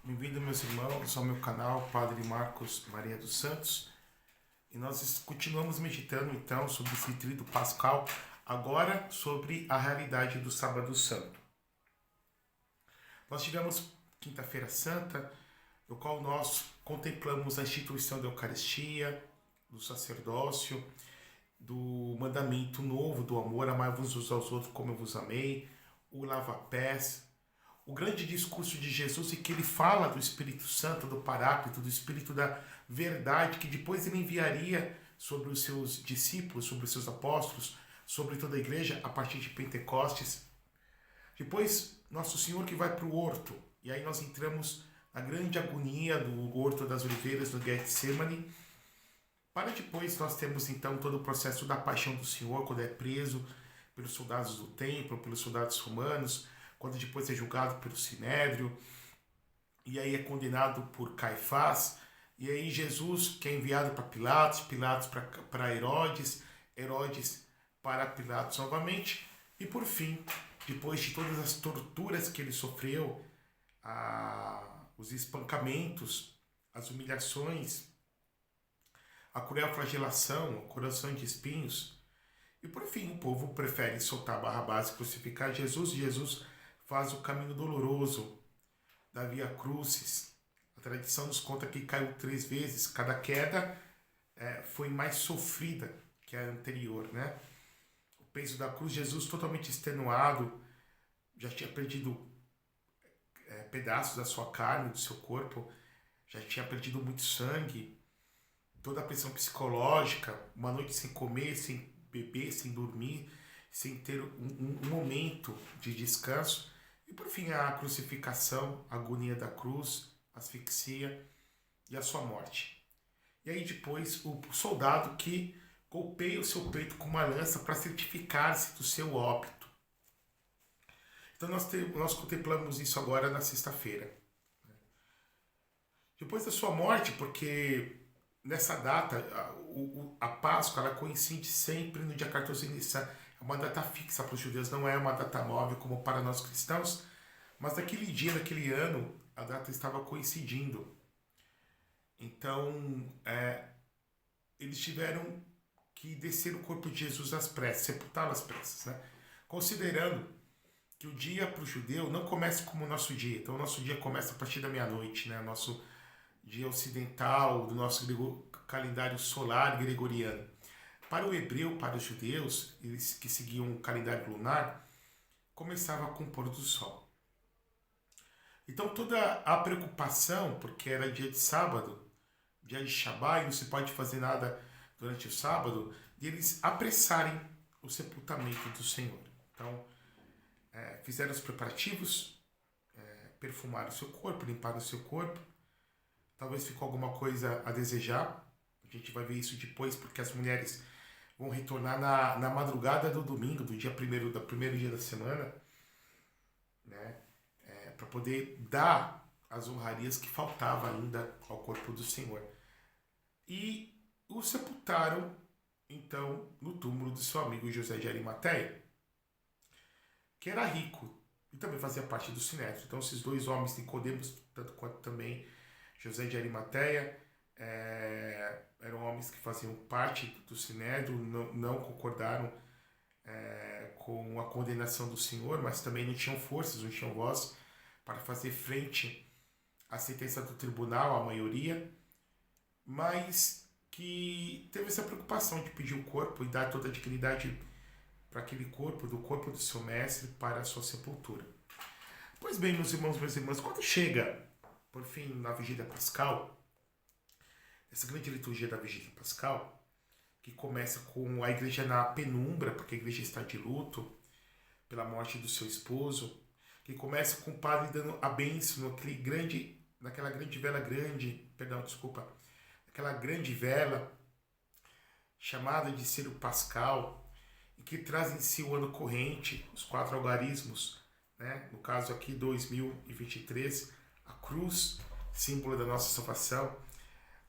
Bem-vindo, meus irmãos, ao meu canal Padre Marcos Maria dos Santos. E nós continuamos meditando então sobre esse tríduo pascal, agora sobre a realidade do Sábado Santo. Nós tivemos Quinta-feira Santa, no qual nós contemplamos a instituição da Eucaristia, do sacerdócio, do mandamento novo do amor, amai-vos uns aos outros como eu vos amei, o lava-pés, o grande discurso de Jesus em que ele fala do Espírito Santo, do Paráclito, do Espírito da verdade, que depois ele enviaria sobre os seus discípulos, sobre os seus apóstolos, sobre toda a igreja a partir de Pentecostes. Depois, Nosso Senhor que vai para o horto, e aí nós entramos na grande agonia do horto das oliveiras, do Getsemane, para depois nós temos então todo o processo da paixão do Senhor, quando é preso pelos soldados do templo, pelos soldados romanos, quando depois é julgado pelo Sinédrio, e aí é condenado por Caifás, e aí Jesus que é enviado para Pilatos, Pilatos para Herodes, Herodes para Pilatos novamente, e por fim, depois de todas as torturas que ele sofreu, os espancamentos, as humilhações, a cruel flagelação, o coração de espinhos, e por fim o povo prefere soltar Barrabás e crucificar Jesus, e Jesus faz o caminho doloroso da Via Crucis. A tradição nos conta que caiu 3 vezes. Cada queda foi mais sofrida que a anterior, né? O peso da cruz, Jesus totalmente extenuado, já tinha perdido pedaços da sua carne, do seu corpo, já tinha perdido muito sangue, toda a pressão psicológica, uma noite sem comer, sem beber, sem dormir, sem ter um momento de descanso. E por fim a crucificação, a agonia da cruz, a asfixia e a sua morte. E aí depois o soldado que golpeia o seu peito com uma lança para certificar-se do seu óbito. Então nós contemplamos isso agora na sexta-feira. Depois da sua morte, porque nessa data, a Páscoa ela coincide sempre no dia 14 de Nissan. É uma data fixa para os judeus, não é uma data móvel como para nós cristãos, mas naquele dia, naquele ano, a data estava coincidindo. Então, eles tiveram que descer o corpo de Jesus às pressas, sepultá-lo às pressas, né? Considerando que o dia para o judeu não começa como o nosso dia. Então, o nosso dia começa a partir da meia-noite, né? O nosso dia ocidental, do nosso calendário solar gregoriano. Para o hebreu, para os judeus, eles que seguiam o calendário lunar, começava com o pôr do sol. Então toda a preocupação, porque era dia de sábado, dia de Shabá, e não se pode fazer nada durante o sábado, de eles apressarem o sepultamento do Senhor. Então fizeram os preparativos, perfumaram o seu corpo, limparam o seu corpo. Talvez ficou alguma coisa a desejar. A gente vai ver isso depois, porque as mulheres vão retornar na madrugada do domingo, do primeiro dia da semana, né? Para poder dar as honrarias que faltavam ainda ao corpo do Senhor. E o sepultaram, então, no túmulo do seu amigo José de Arimateia, que era rico e também fazia parte do Sinédrio. Então, esses dois homens, Nicodemos, tanto quanto também José de Arimateia, eram homens que faziam parte do Sinédrio, não concordaram com a condenação do Senhor, mas também não tinham forças, não tinham voz para fazer frente à sentença do tribunal, a maioria, mas que teve essa preocupação de pedir o corpo e dar toda a dignidade para aquele corpo, do corpo do seu mestre, para a sua sepultura. Pois bem, meus irmãos, minhas irmãs, quando chega, por fim, na Vigília Pascal, essa grande liturgia da Vigília Pascal, que começa com a igreja na penumbra, porque a igreja está de luto pela morte do seu esposo, que começa com o padre dando a bênção naquela grande vela chamada de ser o Pascal, e que traz em si o ano corrente, os 4 algarismos, né? No caso aqui 2023, a cruz, símbolo da nossa salvação.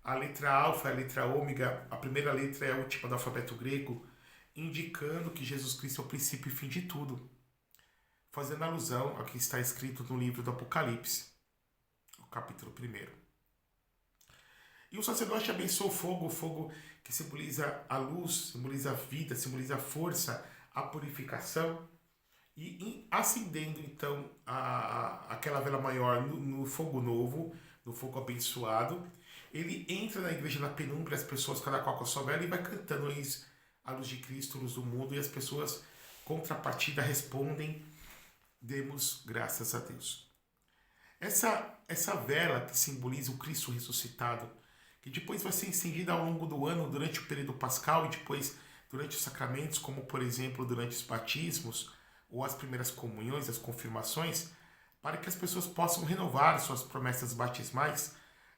A letra alfa é a letra ômega, a primeira letra é a última do alfabeto grego, indicando que Jesus Cristo é o princípio e fim de tudo, fazendo alusão ao que está escrito no livro do Apocalipse. capítulo 1. E o sacerdote abençoa o fogo que simboliza a luz, simboliza a vida, simboliza a força, a purificação. E acendendo então aquela vela maior no fogo novo, no fogo abençoado, ele entra na igreja na penumbra, as pessoas, cada qual com a sua vela, e vai cantando a luz de Cristo, luz do mundo, e as pessoas, contrapartida, respondem: demos graças a Deus. Essa vela que simboliza o Cristo ressuscitado, que depois vai ser acendida ao longo do ano, durante o período pascal, e depois durante os sacramentos, como por exemplo durante os batismos, ou as primeiras comunhões, as confirmações, para que as pessoas possam renovar suas promessas batismais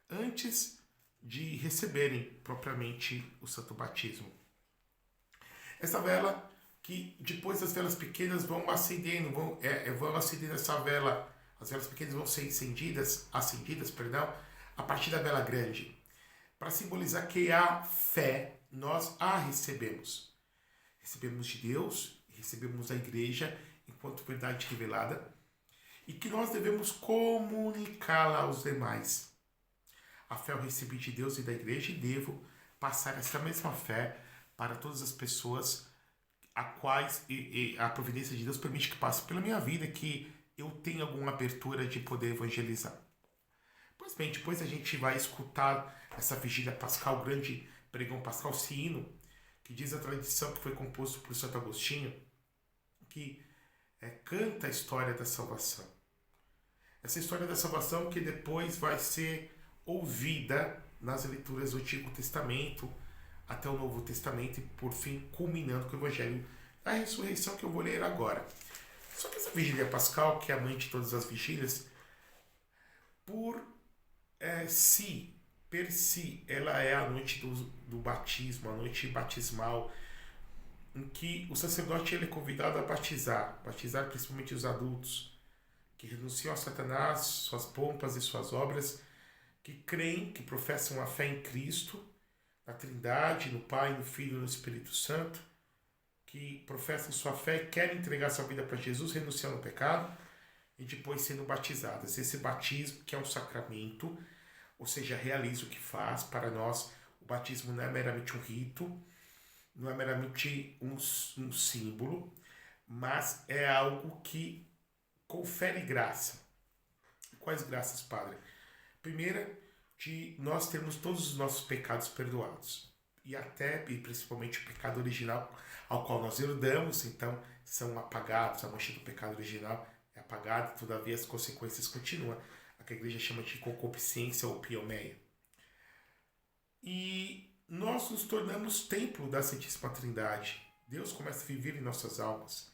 antes de receberem propriamente o santo batismo. Essa vela, que depois as velas pequenas vão acendendo, vão acendendo essa vela, as velas pequenas vão ser acendidas, a partir da vela grande, para simbolizar que a fé nós a recebemos. Recebemos de Deus, recebemos da igreja enquanto verdade revelada, e que nós devemos comunicá-la aos demais. A fé eu recebi de Deus e da igreja, e devo passar essa mesma fé para todas as pessoas a quais a providência de Deus permite que passe pela minha vida, que eu tenha alguma abertura de poder evangelizar. Pois bem, depois a gente vai escutar essa vigília pascal, grande pregão pascal, sino, que diz a tradição que foi composto por Santo Agostinho, que canta a história da salvação. Essa história da salvação que depois vai ser ouvida nas leituras do Antigo Testamento até o Novo Testamento, e por fim culminando com o Evangelho da ressurreição, que eu vou ler agora. Só que essa vigília pascal, que é a mãe de todas as vigílias, per si, ela é a noite do batismo, a noite batismal, em que o sacerdote ele é convidado a batizar principalmente os adultos, que renunciam a Satanás, suas pompas e suas obras, que creem, que professam a fé em Cristo, na Trindade, no Pai, no Filho e no Espírito Santo, que professam sua fé e querem entregar sua vida para Jesus, renunciando ao pecado, e depois sendo batizadas. Esse batismo, que é um sacramento, ou seja, realiza o que faz. Para nós, o batismo não é meramente um rito, não é meramente um símbolo, mas é algo que confere graça. Quais graças, Padre? Primeira, de nós termos todos os nossos pecados perdoados. E principalmente o pecado original, ao qual nós herdamos, então são apagados. A mancha do pecado original é apagada, todavia as consequências continuam. A que a igreja chama de concupiscência ou piomeia. E nós nos tornamos templo da Santíssima Trindade. Deus começa a viver em nossas almas.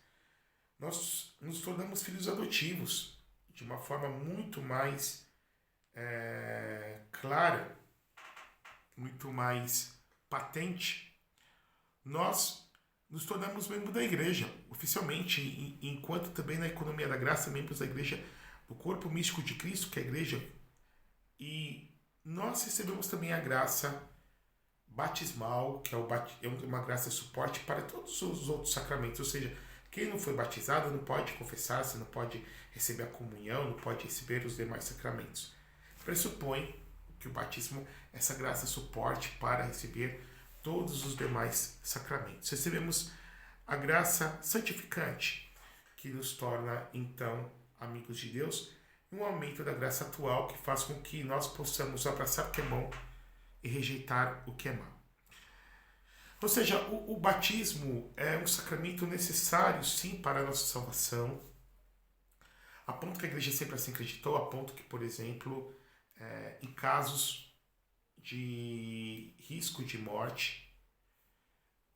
Nós nos tornamos filhos adotivos de uma forma muito mais clara, muito mais patente. Nós nos tornamos membros da igreja, oficialmente, enquanto também na economia da graça, membros da igreja, do corpo místico de Cristo, que é a igreja. E nós recebemos também a graça batismal, que é uma graça suporte para todos os outros sacramentos. Ou seja, quem não foi batizado não pode confessar-se, não pode receber a comunhão, não pode receber os demais sacramentos. Pressupõe que o batismo é essa graça suporte para receber todos os demais sacramentos. Recebemos a graça santificante, que nos torna, então, amigos de Deus, e um aumento da graça atual que faz com que nós possamos abraçar o que é bom e rejeitar o que é mau. Ou seja, o batismo é um sacramento necessário, sim, para a nossa salvação, a ponto que a igreja sempre assim acreditou, a ponto que, por exemplo, em casos de risco de morte,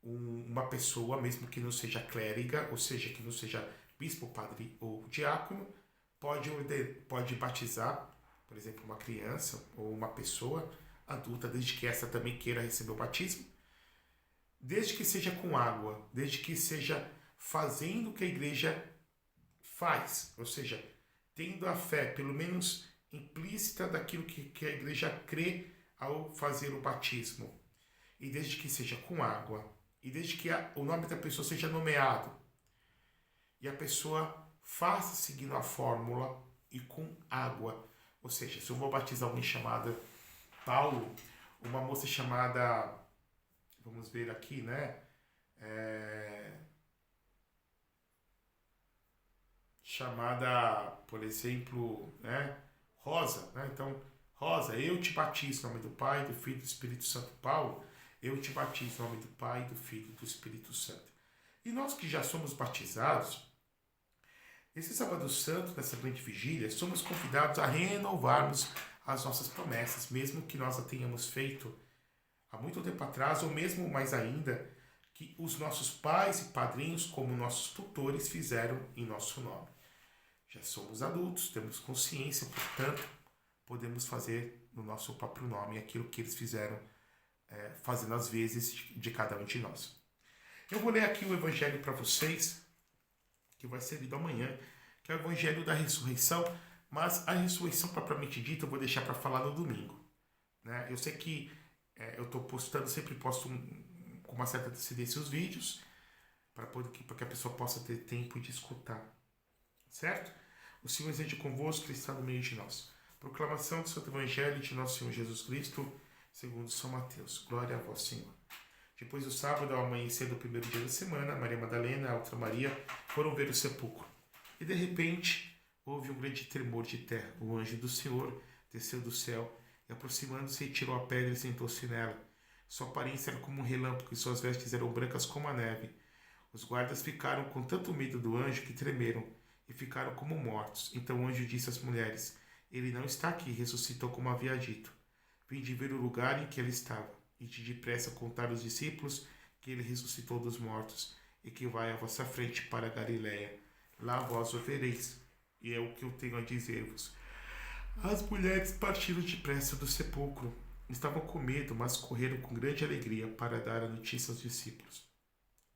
uma pessoa, mesmo que não seja clériga, ou seja, que não seja bispo, padre ou diácono, pode batizar, por exemplo, uma criança ou uma pessoa adulta, desde que essa também queira receber o batismo, desde que seja com água, desde que seja fazendo o que a igreja faz, ou seja, tendo a fé, pelo menos implícita, daquilo que a igreja crê ao fazer o batismo, e desde que seja com água, e desde que o nome da pessoa seja nomeado, e a pessoa faça seguindo a fórmula e com água, Ou seja, se eu vou batizar alguém chamado Paulo, uma moça chamada, vamos ver aqui, né? Chamada, por exemplo, né? Rosa, né? Então, Rosa, eu te batizo em nome do Pai, do Filho e do Espírito Santo. Paulo, eu te batizo em nome do Pai, do Filho e do Espírito Santo. E nós que já somos batizados, esse sábado santo, nessa grande vigília, somos convidados a renovarmos as nossas promessas, mesmo que nós a tenhamos feito há muito tempo atrás, ou mesmo mais ainda, que os nossos pais e padrinhos, como nossos tutores, fizeram em nosso nome. Já somos adultos, temos consciência, portanto, podemos fazer no nosso próprio nome aquilo que eles fizeram, fazendo as vezes de cada um de nós. Eu vou ler aqui o Evangelho para vocês, que vai ser lido amanhã, que é o Evangelho da Ressurreição, mas a ressurreição propriamente dita eu vou deixar para falar no domingo. Né? Eu sei que eu estou postando, sempre posto com uma certa antecedência os vídeos, para que a pessoa possa ter tempo de escutar. Certo? O Senhor esteja convosco, que está no meio de nós. Proclamação do Santo Evangelho de nosso Senhor Jesus Cristo, segundo São Mateus. Glória a vós, Senhor. Depois do sábado, ao amanhecer do primeiro dia da semana, Maria Madalena e a outra Maria foram ver o sepulcro. E de repente, houve um grande tremor de terra. O anjo do Senhor desceu do céu e, aproximando-se, tirou a pedra e sentou-se nela. Sua aparência era como um relâmpago e suas vestes eram brancas como a neve. Os guardas ficaram com tanto medo do anjo que tremeram e ficaram como mortos. Então o anjo disse às mulheres: ele não está aqui, ressuscitou como havia dito. Vinde ver o lugar em que ele estava. E de depressa contar aos discípulos que ele ressuscitou dos mortos e que vai à vossa frente para a Galiléia. Lá vós o vereis. E é o que eu tenho a dizer-vos. As mulheres partiram depressa do sepulcro. Estavam com medo, mas correram com grande alegria para dar a notícia aos discípulos.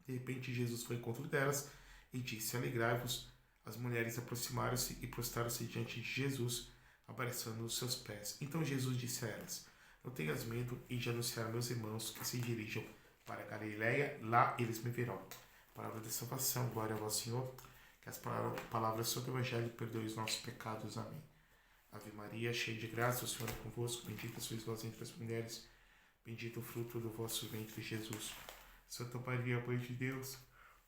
De repente Jesus foi ao encontro delas e disse: alegrai-vos. As mulheres aproximaram-se e prostraram-se diante de Jesus, abraçando os seus pés. Então Jesus disse a elas: não tenhas medo e de anunciar a meus irmãos que se dirijam para a Galiléia, lá eles me verão. Palavra da salvação, glória a vós, Senhor. Que as palavras do Evangelho perdoem os nossos pecados. Amém. Ave Maria, cheia de graça, o Senhor é convosco, bendita sois vós entre as mulheres, bendito o fruto do vosso ventre, Jesus. Santa Maria, Mãe de Deus,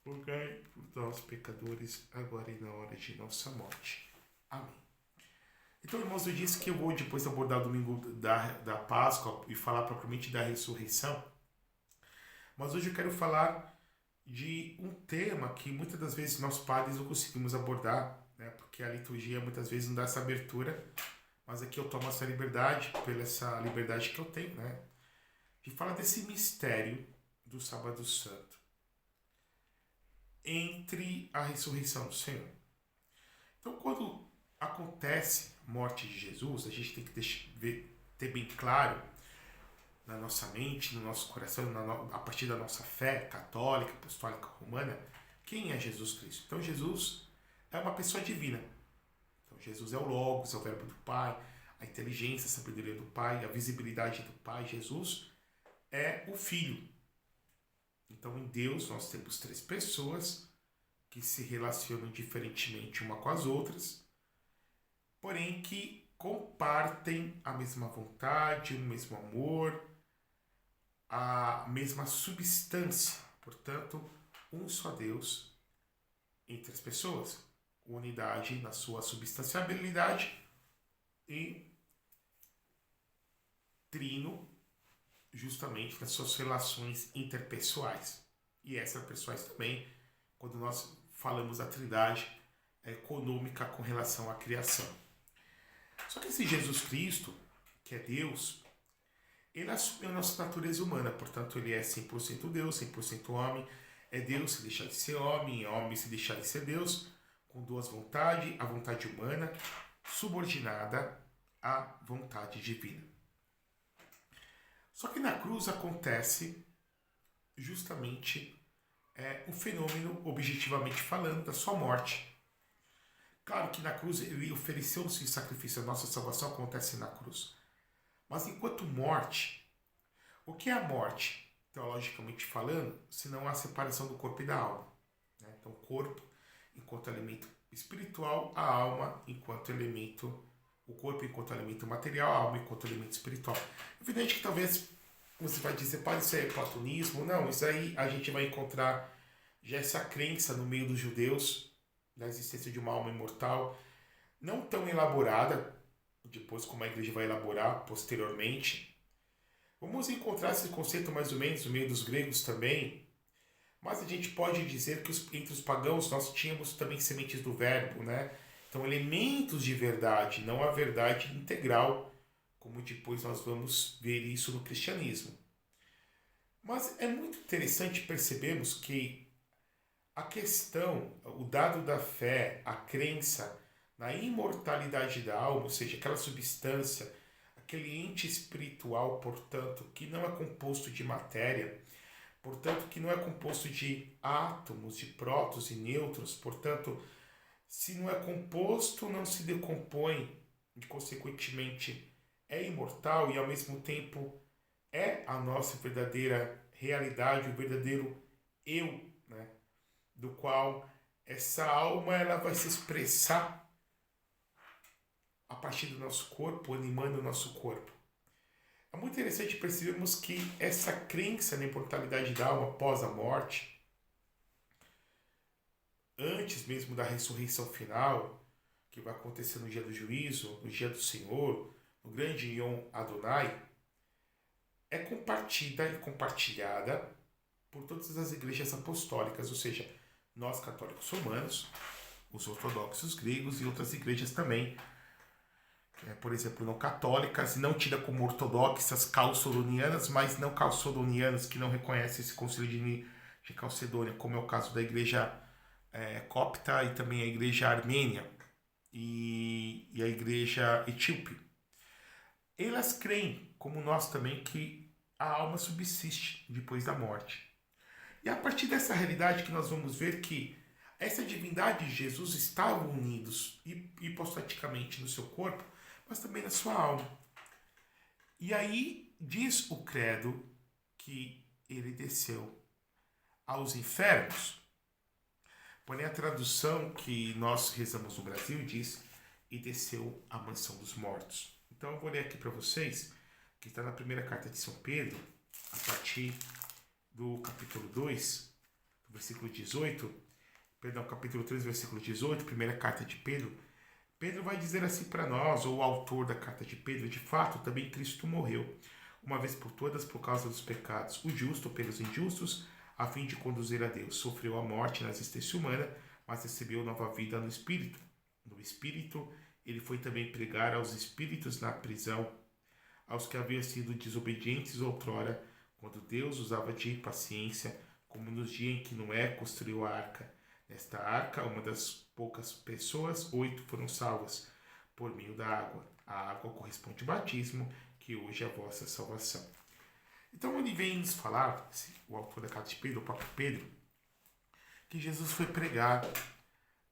rogai por nós, pecadores, agora e na hora de nossa morte. Amém. Então, irmãos, eu disse que eu vou depois abordar o domingo da Páscoa e falar propriamente da ressurreição. Mas hoje eu quero falar de um tema que muitas das vezes nós padres não conseguimos abordar, né? Porque a liturgia muitas vezes não dá essa abertura. Mas aqui eu tomo essa liberdade, pela essa liberdade que eu tenho, né? De falar desse mistério do Sábado Santo entre a ressurreição do Senhor. Então, quando acontece a morte de Jesus, a gente tem que ter bem claro na nossa mente, no nosso coração, a partir da nossa fé católica, apostólica, romana, quem é Jesus Cristo. Então Jesus é uma pessoa divina. Então Jesus é o Logos, é o Verbo do Pai, a inteligência, a sabedoria do Pai, a visibilidade do Pai. Jesus é o Filho. Então em Deus nós temos três pessoas que se relacionam diferentemente uma com as outras, porém que compartem a mesma vontade, o mesmo amor, a mesma substância. Portanto, um só Deus entre as pessoas. Unidade na sua substanciabilidade e trino justamente nas suas relações interpessoais. E extrapessoais também, quando nós falamos da trindade econômica com relação à criação. Só que esse Jesus Cristo, que é Deus, ele assumiu a nossa natureza humana, portanto ele é 100% Deus, 100% homem, é Deus se deixar de ser homem, é homem se deixar de ser Deus, com duas vontades, a vontade humana subordinada à vontade divina. Só que na cruz acontece justamente o fenômeno, objetivamente falando, da sua morte. Claro que na cruz ele ofereceu-se em sacrifício, a nossa salvação acontece na cruz. Mas enquanto morte, o que é a morte, teologicamente falando, senão a separação do corpo e da alma? Né? Então, o corpo enquanto elemento espiritual, a alma enquanto elemento o corpo enquanto alimento material, a alma enquanto alimento espiritual. É evidente que talvez você vai dizer, pode ser platonismo. Não, isso aí a gente vai encontrar já essa crença no meio dos judeus da existência de uma alma imortal, não tão elaborada, depois como a igreja vai elaborar posteriormente. Vamos encontrar esse conceito mais ou menos no meio dos gregos também, mas a gente pode dizer que entre os pagãos nós tínhamos também sementes do verbo, né? Então, elementos de verdade, não a verdade integral, como depois nós vamos ver isso no cristianismo. Mas é muito interessante percebermos que a questão, o dado da fé, a crença na imortalidade da alma, ou seja, aquela substância, aquele ente espiritual, portanto, que não é composto de matéria, portanto, que não é composto de átomos, de prótons e nêutrons, portanto, se não é composto, não se decompõe e, consequentemente, é imortal e, ao mesmo tempo, é a nossa verdadeira realidade, o verdadeiro eu, né? Do qual essa alma ela vai se expressar a partir do nosso corpo, animando o nosso corpo. É muito interessante percebermos que essa crença na imortalidade da alma após a morte, antes mesmo da ressurreição final, que vai acontecer no dia do juízo, no dia do Senhor, no grande Yom Adonai, é compartida e compartilhada por todas as igrejas apostólicas, ou seja, nós católicos romanos, os ortodoxos gregos e outras igrejas também, por exemplo, não católicas, não tidas como ortodoxas calcedonianas, mas não calcedonianas que não reconhecem esse concílio de Calcedônia, como é o caso da igreja copta e também a igreja armênia e a igreja etíope. Elas creem, como nós também, que a alma subsiste depois da morte. E é a partir dessa realidade que nós vamos ver que essa divindade de Jesus estavam unidos hipostaticamente no seu corpo, mas também na sua alma. E aí diz o credo que ele desceu aos infernos. Porém, a tradução que nós rezamos no Brasil diz e desceu à mansão dos mortos. Então eu vou ler aqui para vocês, que está na primeira carta de São Pedro, a partir do capítulo 2, versículo 18, capítulo 3, versículo 18, primeira carta de Pedro. Pedro vai dizer assim para nós, ou o autor da carta de Pedro, de fato, também Cristo morreu, uma vez por todas, por causa dos pecados, o justo pelos injustos, a fim de conduzir a Deus. Sofreu a morte na existência humana, mas recebeu nova vida no Espírito. No Espírito, ele foi também pregar aos espíritos na prisão, aos que haviam sido desobedientes outrora, quando Deus usava de paciência, como nos dias em que Noé construiu a arca. Nesta arca, uma das poucas pessoas, 8 foram salvas por meio da água. A água corresponde ao batismo, que hoje é a vossa salvação. Então ele vem nos falar, o autor da carta de Pedro, o próprio Pedro, que Jesus foi pregar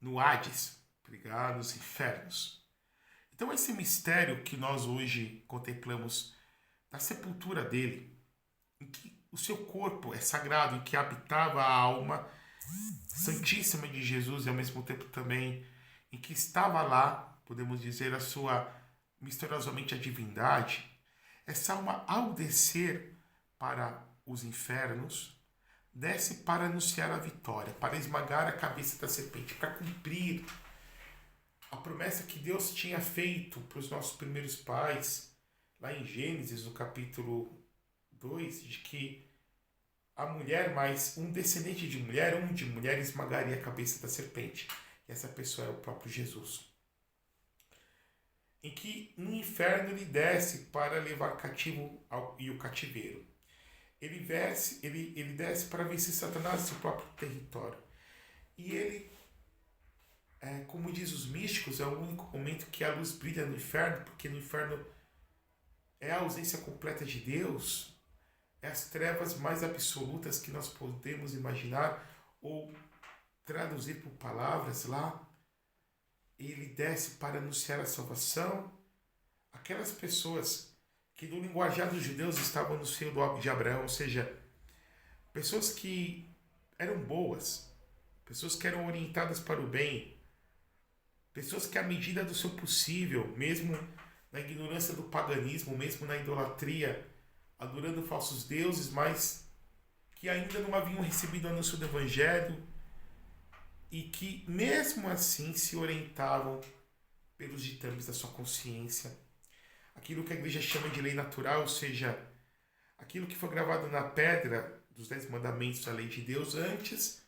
no Hades, pregar nos infernos. Então esse mistério que nós hoje contemplamos da sepultura dele, em que o seu corpo é sagrado, em que habitava a alma santíssima de Jesus e ao mesmo tempo também em que estava lá, podemos dizer, a sua misteriosamente a divindade, essa alma ao descer para os infernos, desce para anunciar a vitória, para esmagar a cabeça da serpente, para cumprir a promessa que Deus tinha feito para os nossos primeiros pais, lá em Gênesis, no capítulo 2, de que a mulher, mais um descendente de mulher esmagaria a cabeça da serpente. E essa pessoa é o próprio Jesus. Em que no inferno ele desce para levar cativo e o cativeiro. Ele desce para vencer Satanás no seu próprio território. E ele, como diz os místicos, é o único momento que a luz brilha no inferno, porque no inferno é a ausência completa de Deus, é as trevas mais absolutas que nós podemos imaginar ou traduzir por palavras lá. Ele desce para anunciar a salvação. Aquelas pessoas que no linguajar dos judeus estavam no seio de Abraão, ou seja, pessoas que eram boas, pessoas que eram orientadas para o bem, Pessoas que, à medida do seu possível, mesmo na ignorância do paganismo, mesmo na idolatria, adorando falsos deuses, mas que ainda não haviam recebido o anúncio do Evangelho e que, mesmo assim, se orientavam pelos ditames da sua consciência. Aquilo que a igreja chama de lei natural, ou seja, aquilo que foi gravado na pedra dos 10 mandamentos da lei de Deus antes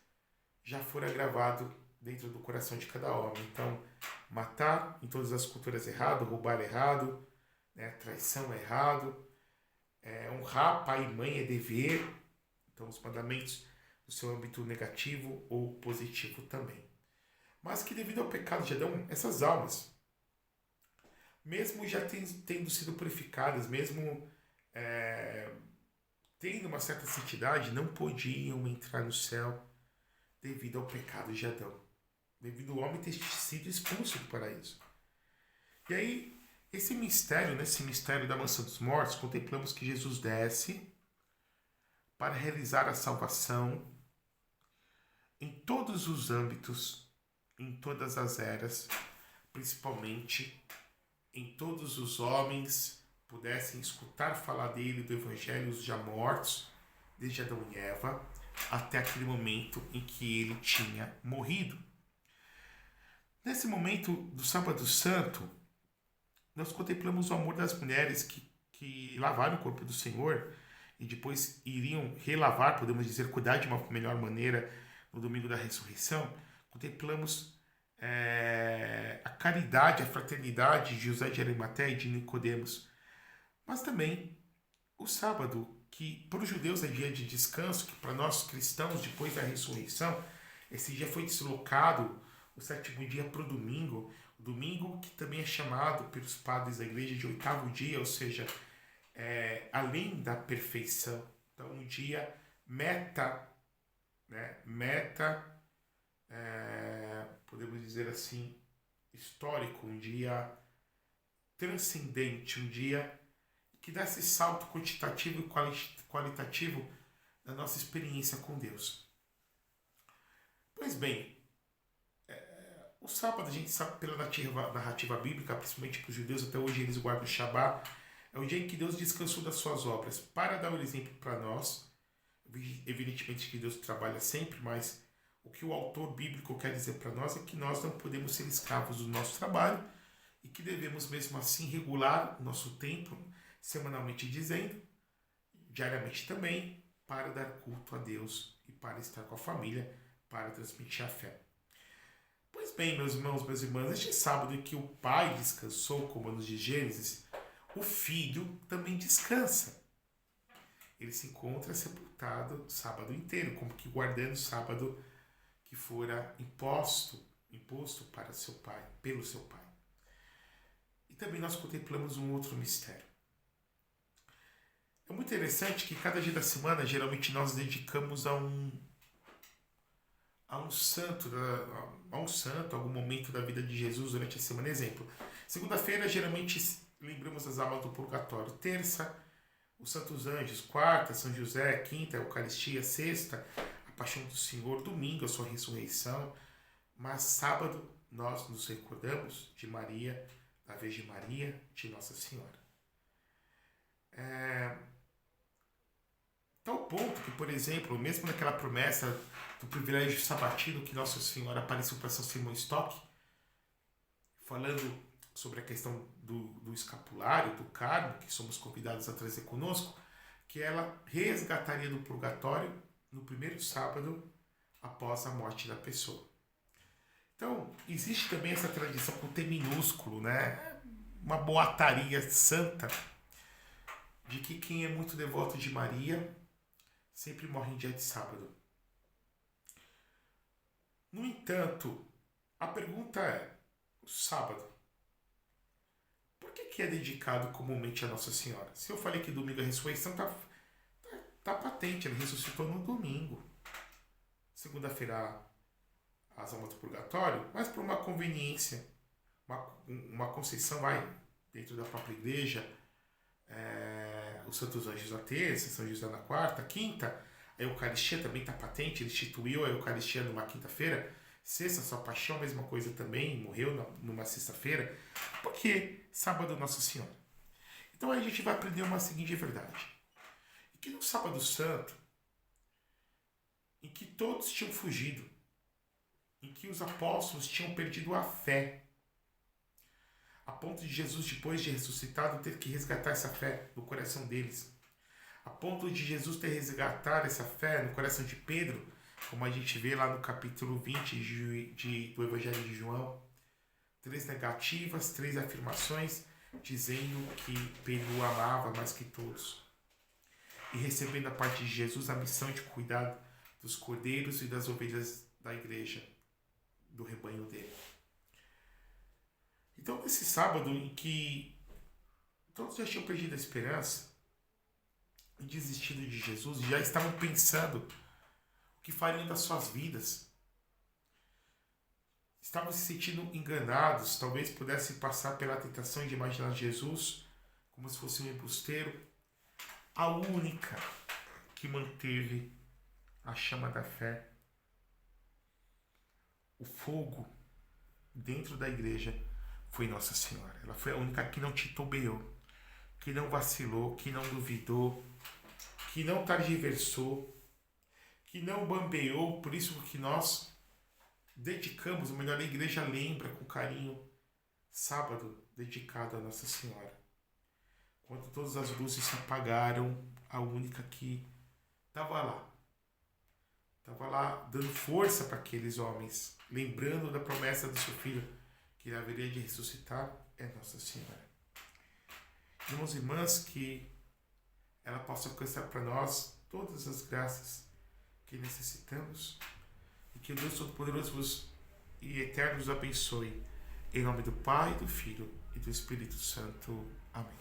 já fora gravado dentro do coração de cada homem. Então, matar em todas as culturas é errado, roubar é errado, né? Traição é errado, honrar pai e mãe é dever. Então, os mandamentos no seu âmbito negativo ou positivo também. Mas que devido ao pecado de Adão, essas almas, mesmo já tendo sido purificadas, mesmo tendo uma certa santidade, não podiam entrar no céu devido ao pecado de Adão, devido ao homem ter sido expulso do paraíso. E aí, esse mistério, nesse mistério da mansão dos mortos, contemplamos que Jesus desce para realizar a salvação em todos os âmbitos, em todas as eras, principalmente em todos os homens pudessem escutar falar dele, do Evangelho, os já mortos, desde Adão e Eva, até aquele momento em que ele tinha morrido. Nesse momento do Sábado Santo, nós contemplamos o amor das mulheres que lavaram o corpo do Senhor e depois iriam relavar, podemos dizer, cuidar de uma melhor maneira no domingo da ressurreição. Contemplamos a caridade, a fraternidade de José de Arimateia e de Nicodemos. Mas também o sábado, que para os judeus é dia de descanso, que para nós cristãos, depois da ressurreição, esse dia foi deslocado, o 7º dia, para o domingo que também é chamado pelos padres da igreja de 8º dia, ou seja, além da perfeição. Então, um dia podemos dizer assim, histórico, um dia transcendente, um dia que dá esse salto quantitativo e qualitativo na nossa experiência com Deus. Pois bem, o sábado, a gente sabe pela narrativa bíblica, principalmente para os judeus, até hoje eles guardam o Shabá, é o dia em que Deus descansou das suas obras. Para dar um exemplo para nós, evidentemente que Deus trabalha sempre, mas o que o autor bíblico quer dizer para nós é que nós não podemos ser escravos do nosso trabalho e que devemos mesmo assim regular o nosso tempo, semanalmente dizendo, diariamente também, para dar culto a Deus e para estar com a família, para transmitir a fé. Pois bem, meus irmãos, minhas irmãs, este sábado em que o Pai descansou, como nos diz Gênesis, o Filho também descansa. Ele se encontra sepultado o sábado inteiro, como que guardando o sábado que fora imposto para seu Pai, pelo seu Pai. E também nós contemplamos um outro mistério. É muito interessante que cada dia da semana, geralmente nós dedicamos a um santo, algum momento da vida de Jesus durante a semana. Exemplo, segunda-feira, geralmente lembramos as almas do purgatório. Terça, os santos anjos. Quarta, São José. Quinta, a Eucaristia. Sexta, a Paixão do Senhor. Domingo, a sua ressurreição. Mas sábado, nós nos recordamos de Maria, da Virgem Maria, de Nossa Senhora. Tal ponto que, por exemplo, mesmo naquela promessa do privilégio sabatino que Nossa Senhora apareceu para São Simão Stock, falando sobre a questão do escapulário, do carmo, que somos convidados a trazer conosco, que ela resgataria do purgatório no primeiro sábado após a morte da pessoa. Então, existe também essa tradição com T minúsculo, né? Uma boataria santa, de que quem é muito devoto de Maria sempre morre em dia de sábado. No entanto, a pergunta é, o sábado, por que é dedicado comumente a Nossa Senhora? Se eu falei que domingo é a ressurreição, tá patente, ele ressuscitou no domingo. Segunda-feira, as almas do purgatório, mas por uma conveniência, uma conceição, dentro da própria igreja, os santos anjos na terça, São José na quarta, quinta, a Eucaristia também está patente, ele instituiu a Eucaristia numa quinta-feira, Sexta, sua paixão, mesma coisa também, morreu numa sexta-feira. Por que sábado Nossa Senhora? Então aí a gente vai aprender uma seguinte verdade. Que no sábado santo, em que todos tinham fugido, em que os apóstolos tinham perdido a fé, a ponto de Jesus, depois de ressuscitado, ter que resgatar essa fé no coração deles, a ponto de Jesus ter resgatado essa fé no coração de Pedro, como a gente vê lá no capítulo 20 do Evangelho de João, 3 negativas, 3 afirmações, dizendo que Pedro o amava mais que todos, e recebendo da parte de Jesus a missão de cuidar dos cordeiros e das ovelhas da igreja, do rebanho dele. Então, nesse sábado em que todos já tinham perdido a esperança e desistido de Jesus, já estavam pensando o que fariam das suas vidas, estavam se sentindo enganados, talvez pudessem passar pela tentação de imaginar Jesus como se fosse um embusteiro, a única que manteve a chama da fé, o fogo dentro da igreja, foi Nossa Senhora. Ela foi a única que não titubeou, que não vacilou, que não duvidou, que não targiversou, que não bambeou. Por isso que nós dedicamos, ou melhor, a igreja lembra com carinho, sábado dedicado a Nossa Senhora. Quando todas as luzes se apagaram, a única que estava lá dando força para aqueles homens, lembrando da promessa do seu filho, que ele haveria de ressuscitar, é Nossa Senhora. Irmãos e irmãs, que ela possa alcançar para nós todas as graças que necessitamos e que o Deus Todo-Poderoso e Eterno nos abençoe. Em nome do Pai, do Filho e do Espírito Santo. Amém.